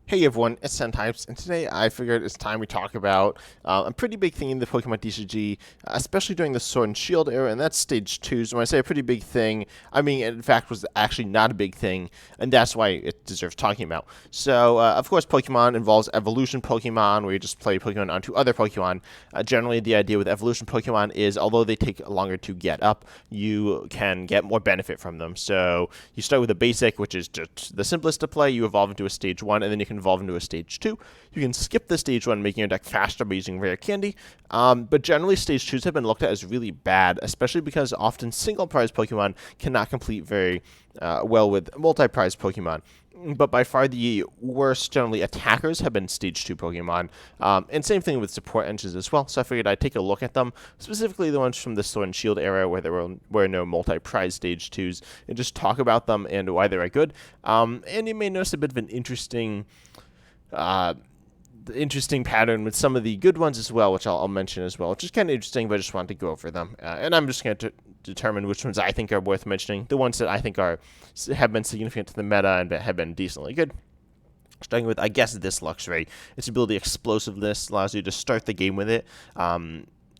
Hey everyone, it's Types, and today I figured it's time we talk about a pretty big thing in the Pokemon TCG, especially during the Sword and Shield era, and that's Stage 2. So when I say a pretty big thing, I mean it in fact was actually not a big thing, and that's why it deserves talking about. So, of course, Pokemon involves evolution Pokemon, where you just play Pokemon onto other Pokemon. Generally, the idea with evolution Pokemon is, although they take longer to get up, you can get more benefit from them. So you start with a basic, which is just the simplest to play, you evolve into a Stage 1, and then you can evolve into a Stage 2. You can skip the Stage 1, making your deck faster by using Rare Candy, but generally Stage 2s have been looked at as really bad, especially because often single-prize Pokemon cannot complete very well with multi-prize Pokemon. But by far the worst, generally, attackers have been Stage 2 Pokemon. And same thing with support engines as well. So I figured I'd take a look at them, specifically the ones from the Sword and Shield era where there were no multi-prize Stage 2s, and just talk about them and why they're good. And you may notice a bit of an interesting pattern with some of the good ones as well, which I'll mention as well, which is kind of interesting, but I just wanted to go over them. And I'm just going to determine which ones I think are worth mentioning, the ones that I think have been significant to the meta and have been decently good. Starting with, I guess, this Luxray. Its ability Explosiveness allows you to start the game with it.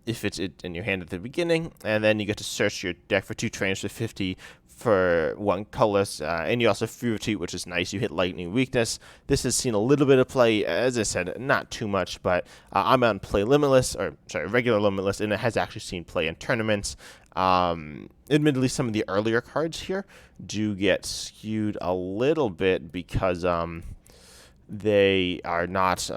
If it's in your hand at the beginning, and then you get to search your deck for 2 trainers for 50 for 1 colorless, and you also have Fever Retreat, which is nice. You hit Lightning Weakness. This has seen a little bit of play, as I said, not too much, but I'm on regular Limitless, and it has actually seen play in tournaments. Admittedly, some of the earlier cards here do get skewed a little bit because they are not.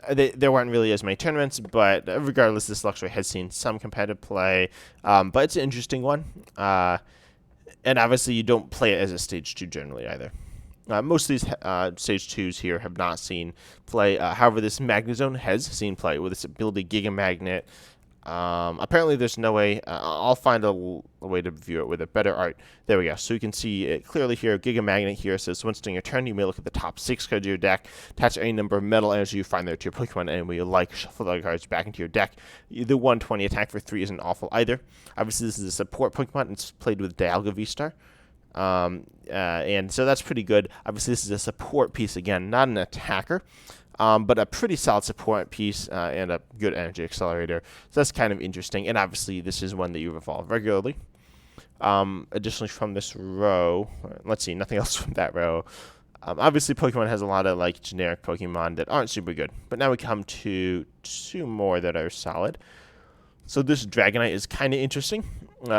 There weren't really as many tournaments, but regardless, this Luxray has seen some competitive play. But it's an interesting one. And obviously, you don't play it as a Stage 2 generally either. Most of these Stage 2s here have not seen play. However, this Magnezone has seen play with its ability Giga Magnet. Apparently, there's no way. I'll find a way to view it with a better art. There we go. So you can see it clearly here. Giga Magnet here says once during your turn, you may look at the top 6 cards of your deck, attach any number of metal energy you find there to your Pokemon, and when you like, shuffle the cards back into your deck. The 120 attack for 3 isn't awful either. Obviously, this is a support Pokemon, and it's played with Dialga V-Star. And so that's pretty good. Obviously, this is a support piece again, not an attacker. But a pretty solid support piece and a good energy accelerator. So that's kind of interesting. And obviously, this is one that you evolve regularly. Additionally, from this row, let's see, nothing else from that row. Obviously, Pokemon has a lot of generic Pokemon that aren't super good. But now we come to 2 more that are solid. So this Dragonite is kind of interesting.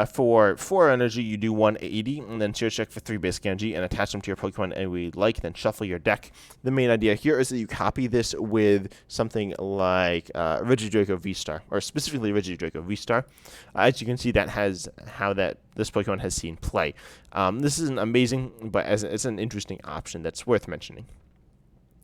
For 4 energy, you do 180, and then search check for 3 basic energy and attach them to your Pokemon and we like, then shuffle your deck. The main idea here is that you copy this with something like Regidrago V-Star, or specifically Regidrago V-Star. As you can see, that has how this Pokemon has seen play. This isn't amazing, but it's an interesting option that's worth mentioning.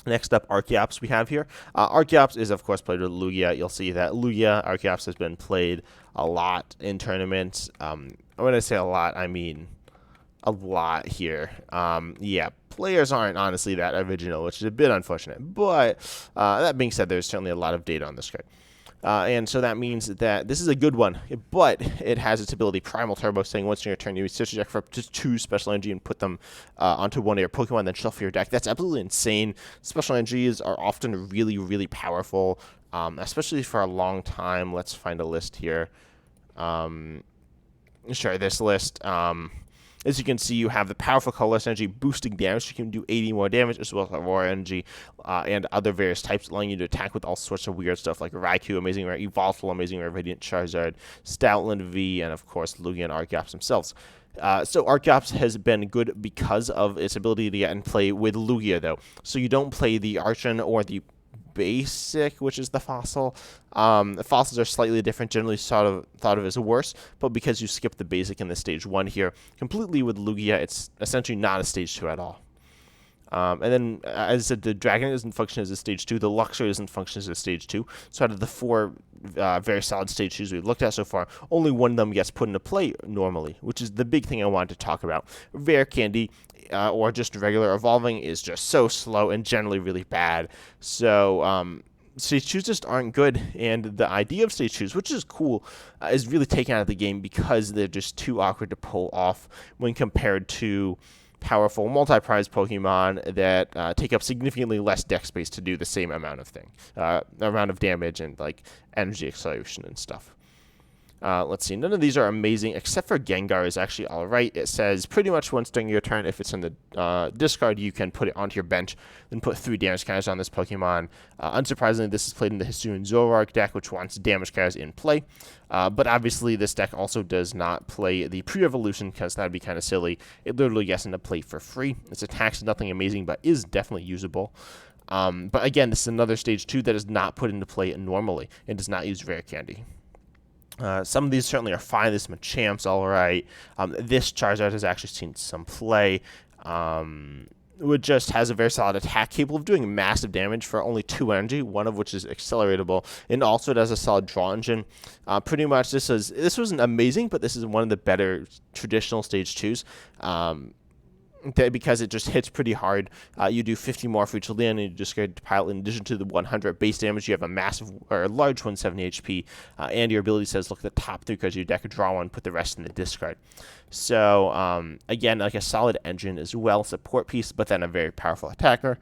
Next up, Archeops we have here. Archeops is, of course, played with Lugia. You'll see that Archeops has been played a lot in tournaments. When I say a lot, I mean a lot here. Yeah, players aren't honestly that original, which is a bit unfortunate. But that being said, there's certainly a lot of data on this card. And so that means that this is a good one, but it has its ability Primal Turbo, saying once in your turn, you search your deck for up to 2 special energy and put them onto one of your Pokemon, then shuffle your deck. That's absolutely insane. Special energies are often really, really powerful, especially for a long time. Let's find a list here. Sure, this list. As you can see, you have the powerful colorless energy boosting damage. You can do 80 more damage, as well as Aurora energy and other various types, allowing you to attack with all sorts of weird stuff like Raikou, Amazing Rare, Evolvable, Amazing Rare, Radiant Charizard, Stoutland V, and of course Lugia and Archeops themselves. So Archeops has been good because of its ability to get and play with Lugia, though. So you don't play the Archon or the basic, which is the fossil. The fossils are slightly different, generally thought of as worse, but because you skip the basic in the Stage 1 here, completely with Lugia, it's essentially not a Stage 2 at all. And then, as I said, the Dragon doesn't function as a Stage 2, the Luxray doesn't function as a Stage 2, so out of the 4 very solid Stage 2s we've looked at so far, only one of them gets put into play normally, which is the big thing I wanted to talk about. Rare Candy, or just regular evolving, is just so slow and generally really bad. So Stage 2s just aren't good, and the idea of Stage 2s, which is cool, is really taken out of the game because they're just too awkward to pull off when compared to powerful multi-prize Pokemon that take up significantly less deck space to do the same amount of damage and like energy acceleration and stuff. Let's see. None of these are amazing, except for Gengar is actually all right. It says pretty much once during your turn, if it's in the discard, you can put it onto your bench, then put 3 damage counters on this Pokemon. Unsurprisingly, this is played in the Hisuian Zoroark deck, which wants damage counters in play. But obviously, this deck also does not play the pre-evolution, because that would be kind of silly. It literally gets into play for free. Its attacks nothing amazing, but is definitely usable. But again, this is another stage 2 that is not put into play normally and does not use rare candy. Some of these certainly are fine. This Machamp's all right. This Charizard has actually seen some play. It just has a very solid attack, capable of doing massive damage for only 2 energy, one of which is acceleratable, and also it has a solid draw engine. Pretty much, this wasn't amazing, but this is one of the better traditional stage 2s. Because it just hits pretty hard. You do 50 more for each land, and you discard pile in addition to the 100 base damage. You have a massive or a large 170 HP, and your ability says look at the top 3 cards of your deck, draw 1, put the rest in the discard. So again, like a solid engine as well, support piece, but then a very powerful attacker.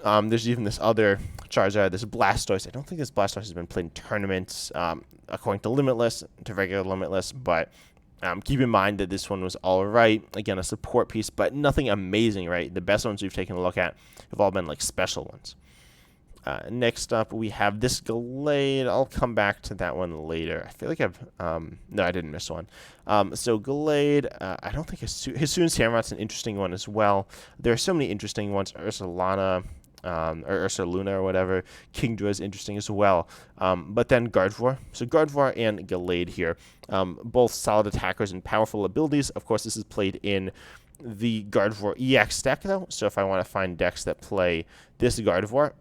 There's even this other Charizard, this Blastoise. I don't think this Blastoise has been played in tournaments, according to Limitless, to regular Limitless, but keep in mind that this one was all right. Again, a support piece, but nothing amazing, right? The best ones we've taken a look at have all been like special ones. Next up, we have this Gallade. I'll come back to that one later. I feel like no, I didn't miss one. So Gallade, I don't think Hisuian Samurot's an interesting one as well. There are so many interesting ones. Ursaluna, or Ursaluna or whatever. Kingdra is interesting as well. But then Gardevoir. So Gardevoir and Gallade here. Both solid attackers and powerful abilities. Of course, this is played in the Gardevoir EX deck, though. So if I want to find decks that play this Gardevoir,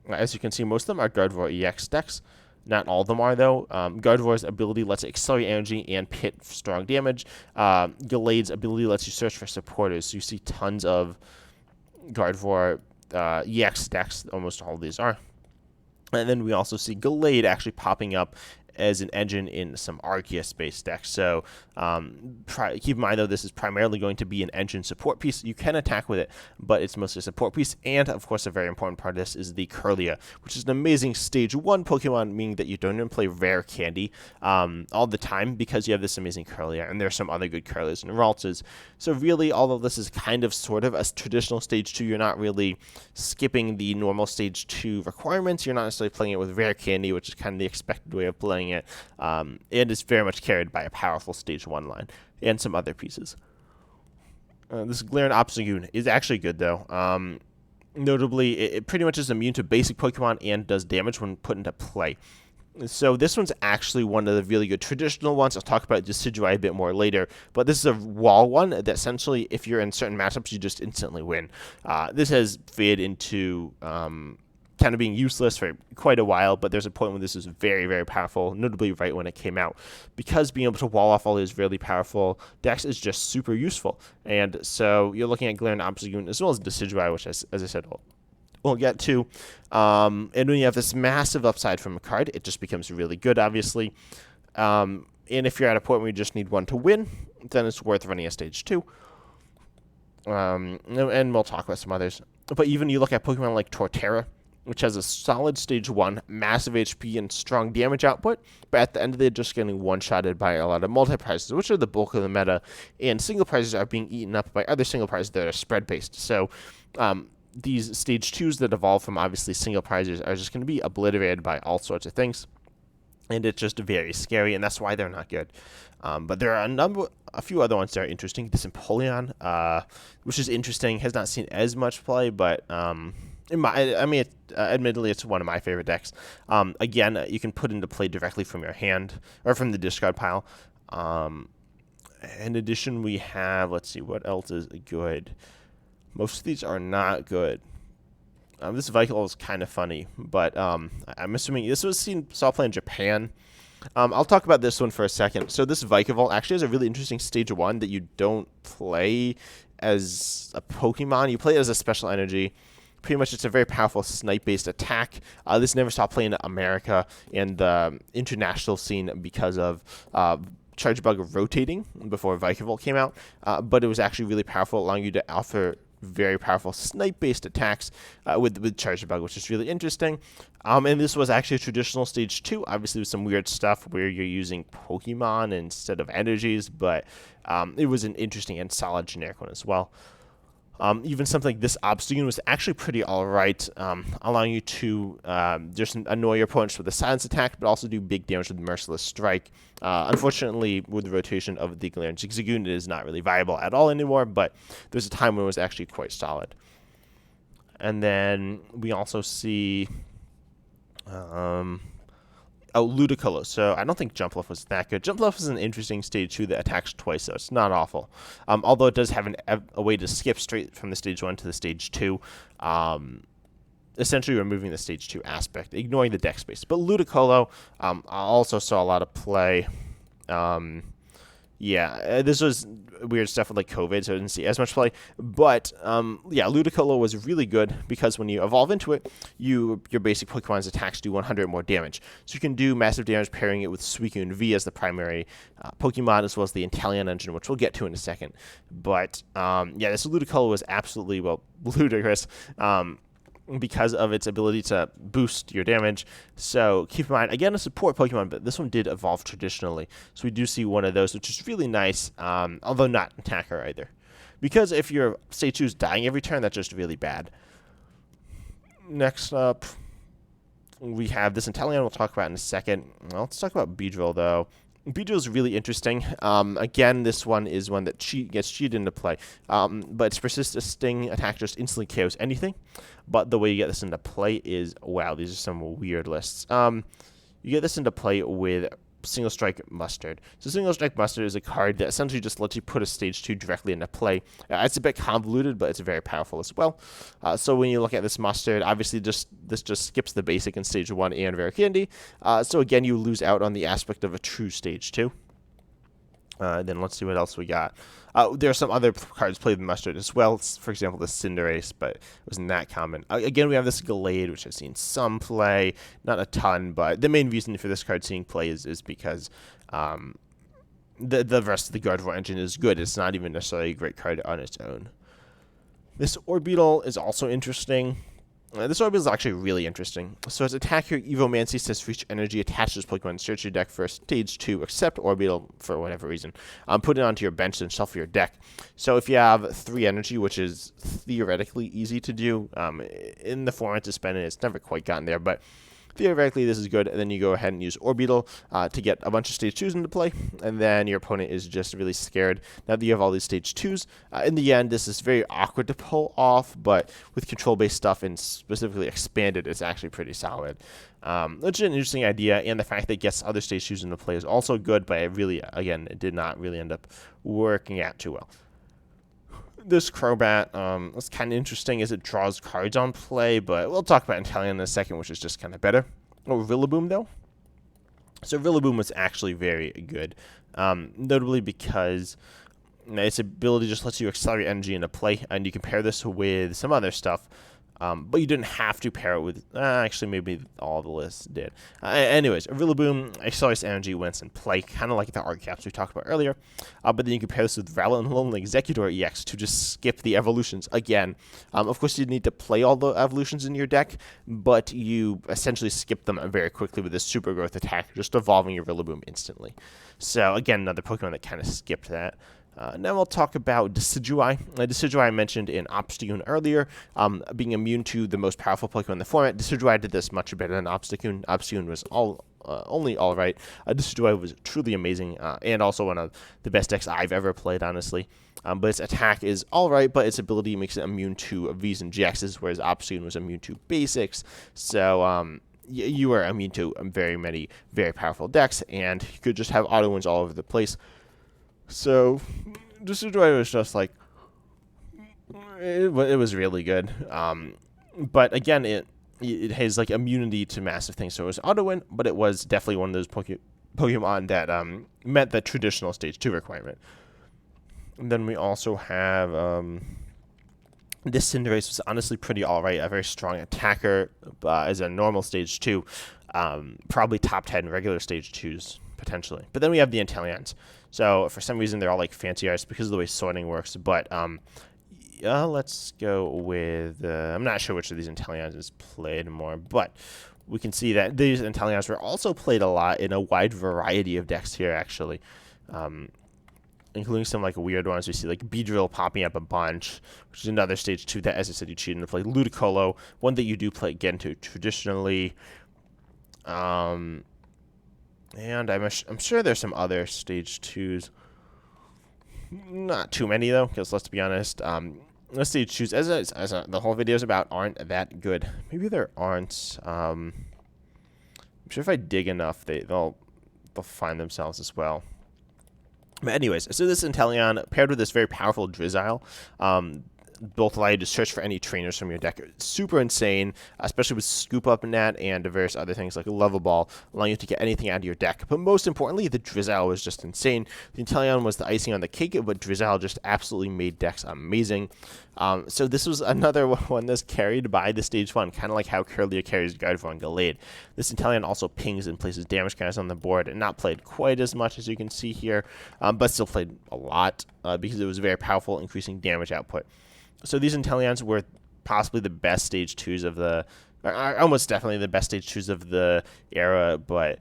as you can see, most of them are Gardevoir EX decks. Not all of them are, though. Gardevoir's ability lets it accelerate energy and hit strong damage. Gallade's ability lets you search for supporters. So you see tons of Gardevoir EX decks. Almost all of these are. And then we also see Gallade actually popping up as an engine in some Arceus-based decks. So keep in mind, though, this is primarily going to be an engine support piece. You can attack with it, but it's mostly a support piece. And, of course, a very important part of this is the Kirlia, which is an amazing Stage 1 Pokemon, meaning that you don't even play rare candy all the time because you have this amazing Kirlia. And there's some other good Kirlias and Ralts. So really, all of this is kind of sort of a traditional Stage 2. You're not really skipping the normal Stage 2 requirements. You're not necessarily playing it with rare candy, which is kind of the expected way of playing it, and it's very much carried by a powerful Stage 1 line and some other pieces. This Galarian Obstagoon is actually good, though. Notably, it pretty much is immune to basic Pokemon and does damage when put into play. So this one's actually one of the really good traditional ones. I'll talk about Decidueye a bit more later, but this is a wall one that essentially, if you're in certain matchups, you just instantly win. This has faded into kind of being useless for quite a while, but there's a point when this is very, very powerful, notably right when it came out. Because being able to wall off all these really powerful decks is just super useful. And so you're looking at Galarian Obstagoon as well as Decidueye, which, as I said, we'll get to. And when you have this massive upside from a card, it just becomes really good, obviously. And if you're at a point where you just need one to win, then it's worth running a Stage 2. And we'll talk about some others. But even you look at Pokemon like Torterra, which has a solid Stage 1, massive HP, and strong damage output, but at the end of the day, just getting one-shotted by a lot of multi-prizes, which are the bulk of the meta, and single prizes are being eaten up by other single prizes that are spread-based. So these Stage 2s that evolve from, obviously, single prizes are just going to be obliterated by all sorts of things, and it's just very scary, and that's why they're not good. But there are a few other ones that are interesting. This Intellion, which is interesting, has not seen as much play, but admittedly, it's one of my favorite decks. Again, you can put into play directly from your hand or from the discard pile. In addition, we have, let's see, what else is good? Most of these are not good. This Vikal is kind of funny, but I'm assuming this was saw play in Japan. I'll talk about this one for a second. So this Vikavolt actually has a really interesting Stage 1 that you don't play as a Pokemon. You play it as a special energy. Pretty much it's a very powerful snipe-based attack. This never saw play in America and the international scene because of Charge Bug rotating before Vikavolt came out, but it was actually really powerful, allowing you to offer very powerful snipe-based attacks with Charge Bug, which is really interesting. And this was actually a traditional stage 2, obviously with some weird stuff where you're using Pokemon instead of energies, but it was an interesting and solid generic one as well. Even something like this Obstagoon was actually pretty alright, allowing you to just annoy your opponents with a silence attack, but also do big damage with Merciless Strike. Unfortunately, with the rotation of the Galarian Zigzagoon, it is not really viable at all anymore, but there's a time when it was actually quite solid. And then we also see Ludicolo. So I don't think Jumpluff was that good. Jumpluff is an interesting stage 2 that attacks twice, so it's not awful. Although it does have a way to skip straight from the stage 1 to the stage 2, essentially removing the stage 2 aspect, ignoring the deck space. But Ludicolo, I also saw a lot of play. This was weird stuff with like COVID, so I didn't see as much play. But Ludicolo was really good because when you evolve into it, your basic Pokemon's attacks do 100 more damage. So you can do massive damage pairing it with Suicune V as the primary Pokemon, as well as the Intellion engine, which we'll get to in a second. But this Ludicolo was absolutely, ludicrous. Because of its ability to boost your damage. So keep in mind, again, a support Pokemon, but this one did evolve traditionally. So we do see one of those, which is really nice, although not attacker either. Because if your stage 2 is dying every turn, that's just really bad. Next up, we have this Intellion we'll talk about in a second. Well, let's talk about Beedrill, though. Beedrill is really interesting. Again, this one is one that gets cheated into play. But its Persistent Sting attack just instantly KOs anything. But the way you get this into play is, wow, these are some weird lists. You get this into play with Single Strike Mustard. So Single Strike Mustard is a card that essentially just lets you put a stage 2 directly into play. It's a bit convoluted, but it's very powerful as well. So when you look at this Mustard, obviously this just skips the basic in stage 1 and Rare Candy. So again, you lose out on the aspect of a true stage 2. Then let's see what else we got. There are some other cards played with Mustard as well. For example, the Cinderace, but it wasn't that common. Again, we have this Gallade, which I've seen some play, not a ton, but the main reason for this card seeing play is because the rest of the Gardevoir engine is good. It's not even necessarily a great card on its own. This Orbeetle is also interesting. This Orbeetle is actually really interesting. So as attacker, Evomancy says for each energy attached to this Pokemon, search your deck for a stage 2, except Orbeetle for whatever reason. Put it onto your bench and shuffle your deck. So if you have 3 energy, which is theoretically easy to do, in the format to spend it, it's never quite gotten there, but theoretically this is good. And then you go ahead and use Orbeetle to get a bunch of stage 2s into play, and then your opponent is just really scared now that you have all these stage 2s. In the end, this is very awkward to pull off, but with control-based stuff and specifically expanded, it's actually pretty solid. Which is an interesting idea, and the fact that it gets other stage 2s into play is also good, but it did not really end up working out too well. This Crobat was kind of interesting as it draws cards on play, but we'll talk about Intellion in a second, which is just kind of better. Rillaboom, though. So Rillaboom was actually very good, notably because its ability just lets you accelerate energy into play, and you can pair this with some other stuff. But you didn't have to pair it with... actually, maybe all the lists did. Anyways, Rillaboom accelerates energy when it's in play, kind of like the art caps we talked about earlier. But then you can pair this with Rowlet and Lonely Executor EX to just skip the evolutions again. Of course, you need to play all the evolutions in your deck, but you essentially skip them very quickly with this Super Growth attack, just evolving your Rillaboom instantly. So, again, another Pokemon that kind of skipped that. Now we'll talk about Decidueye. Decidueye I mentioned in Obstagoon earlier, being immune to the most powerful Pokemon in the format. Decidueye did this much better than Obstagoon. Obstagoon was only all right. Decidueye was truly amazing, and also one of the best decks I've ever played, honestly. But its attack is all right, but its ability makes it immune to Vs and GXs, whereas Obstagoon was immune to basics. So, you are immune to very many very powerful decks, and you could just have auto wins all over the place. So, Decidueye was just like, it was really good. But again, it has like immunity to massive things. So it was auto win, but it was definitely one of those Pokemon that met the traditional stage 2 requirement. And then we also have this Cinderace was honestly pretty alright, a very strong attacker as a normal stage 2. Probably top 10 regular stage 2s. potentially. But then we have the Intellions. So for some reason they're all like fancy arts because of the way sorting works. But let's go with I'm not sure which of these Intellions is played more, but we can see that these Intellions were also played a lot in a wide variety of decks here, actually. Including some like weird ones. We see like Beedrill popping up a bunch, which is another stage 2 that, as I said, you cheat into play. Ludicolo, one that you do play get into traditionally. And I'm sure there's some other stage 2s. Not too many though, because let's be honest, the stage 2s, as the whole video is about, aren't that good. Maybe there aren't. I'm sure if I dig enough, they'll find themselves as well. But anyways, so this Intellion paired with this very powerful Drizzile, both allow you to search for any trainers from your deck. It's super insane, especially with Scoop Up Net and various other things like Level Ball, allowing you to get anything out of your deck. But most importantly, the Drizzile was just insane. The Intellion was the icing on the cake, but Drizzile just absolutely made decks amazing. So this was another one that's carried by the stage 1, kind of like how Curlier carries Gardevoir and Gallade. This Intellion also pings and places damage counters on the board, and not played quite as much as you can see here, but still played a lot because it was very powerful, increasing damage output. So these Intellions were possibly the best stage 2s of the, almost definitely the best stage 2s of the era, but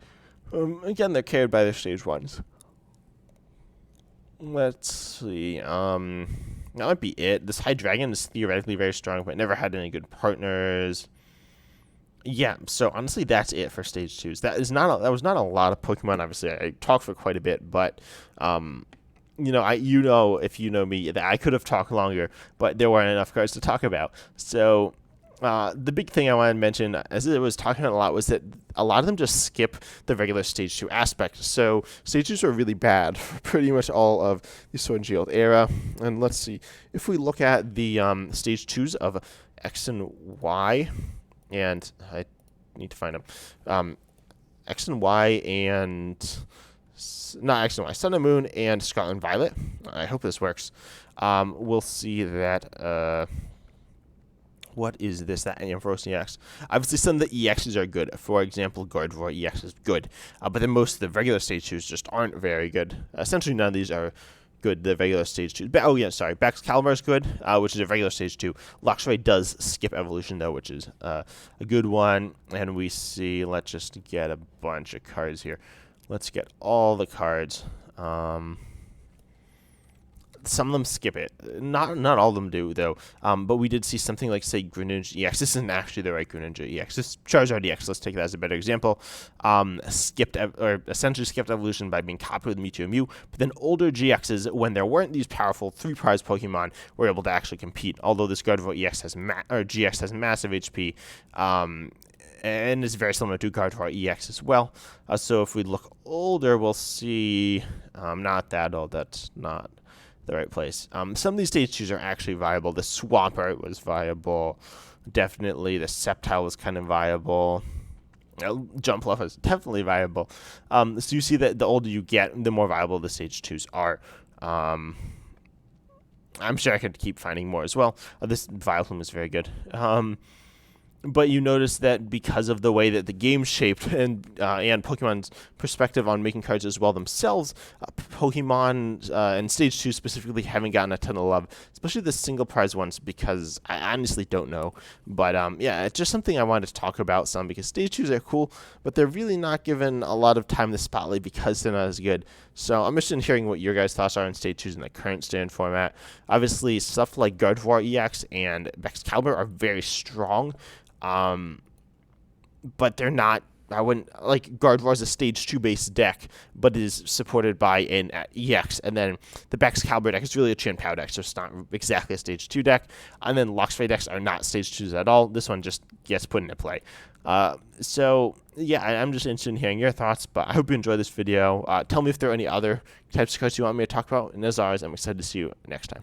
again, they're carried by their stage 1s. Let's see, that might be it. This Hydreigon is theoretically very strong, but never had any good partners. Yeah, so honestly, that's it for stage 2s. That was not a lot of Pokemon. Obviously, I talked for quite a bit, but if you know me, that I could have talked longer, but there weren't enough cards to talk about. So the big thing I wanted to mention, as it was talking about a lot, was that a lot of them just skip the regular stage 2 aspect. So stage 2s are really bad for pretty much all of the Sword and Shield era. And let's see, if we look at the stage 2s of X and Y, and I need to find them, X and Y and... not X and Y, Sun and Moon and Scarlet and Violet. I hope this works. We'll see that, what is this? That Ampharos EX. Obviously, some of the EXs are good. For example, Gardevoir EX is good. But then most of the regular stage 2s just aren't very good. Essentially, none of these are good, the regular stage 2s. Oh, yeah, sorry. Excalibur is good, which is a regular stage 2. Luxray does skip evolution, though, which is a good one. And we see, let's just get a bunch of cards here. Let's get all the cards. Some of them skip it. Not all of them do, though. But we did see something like, say, Greninja EX. This isn't actually the right Greninja EX. This Charizard EX, let's take that as a better example. Essentially skipped evolution by being copied with Mewtwo and Mew. But then older GXs, when there weren't these powerful 3-prize Pokemon, were able to actually compete. Although this Gardevoir EX GX has massive HP. And it's very similar to Gardevoir EX as well. So if we look older, we'll see, not that old, that's not the right place. Some of these stage 2s are actually viable. The Swampert was viable. Definitely. The Sceptile was kind of viable. Jumpluff is definitely viable. So you see that the older you get, the more viable the stage 2s are. I'm sure I could keep finding more as well. This Vileplume is very good. But you notice that because of the way that the game's shaped and Pokemon's perspective on making cards as well themselves, Pokemon and Stage 2 specifically haven't gotten a ton of love, especially the single prize ones, because I honestly don't know. But yeah, it's just something I wanted to talk about some, because Stage 2s are cool, but they're really not given a lot of time in the spotlight because they're not as good. So I'm interested in hearing what your guys' thoughts are on Stage 2s in the current stand format. Obviously, stuff like Gardevoir EX and Excalibur are very strong. But they're not, I wouldn't, like, Gardevoir is a stage 2 based deck, but it is supported by an EX, and then the Excalibur deck is really a Chien-Pao deck, so it's not exactly a stage 2 deck, and then Luxray decks are not stage 2s at all. This one just gets put into play. So, yeah, I'm just interested in hearing your thoughts, but I hope you enjoyed this video. Tell me if there are any other types of cards you want me to talk about, and as always, I'm excited to see you next time.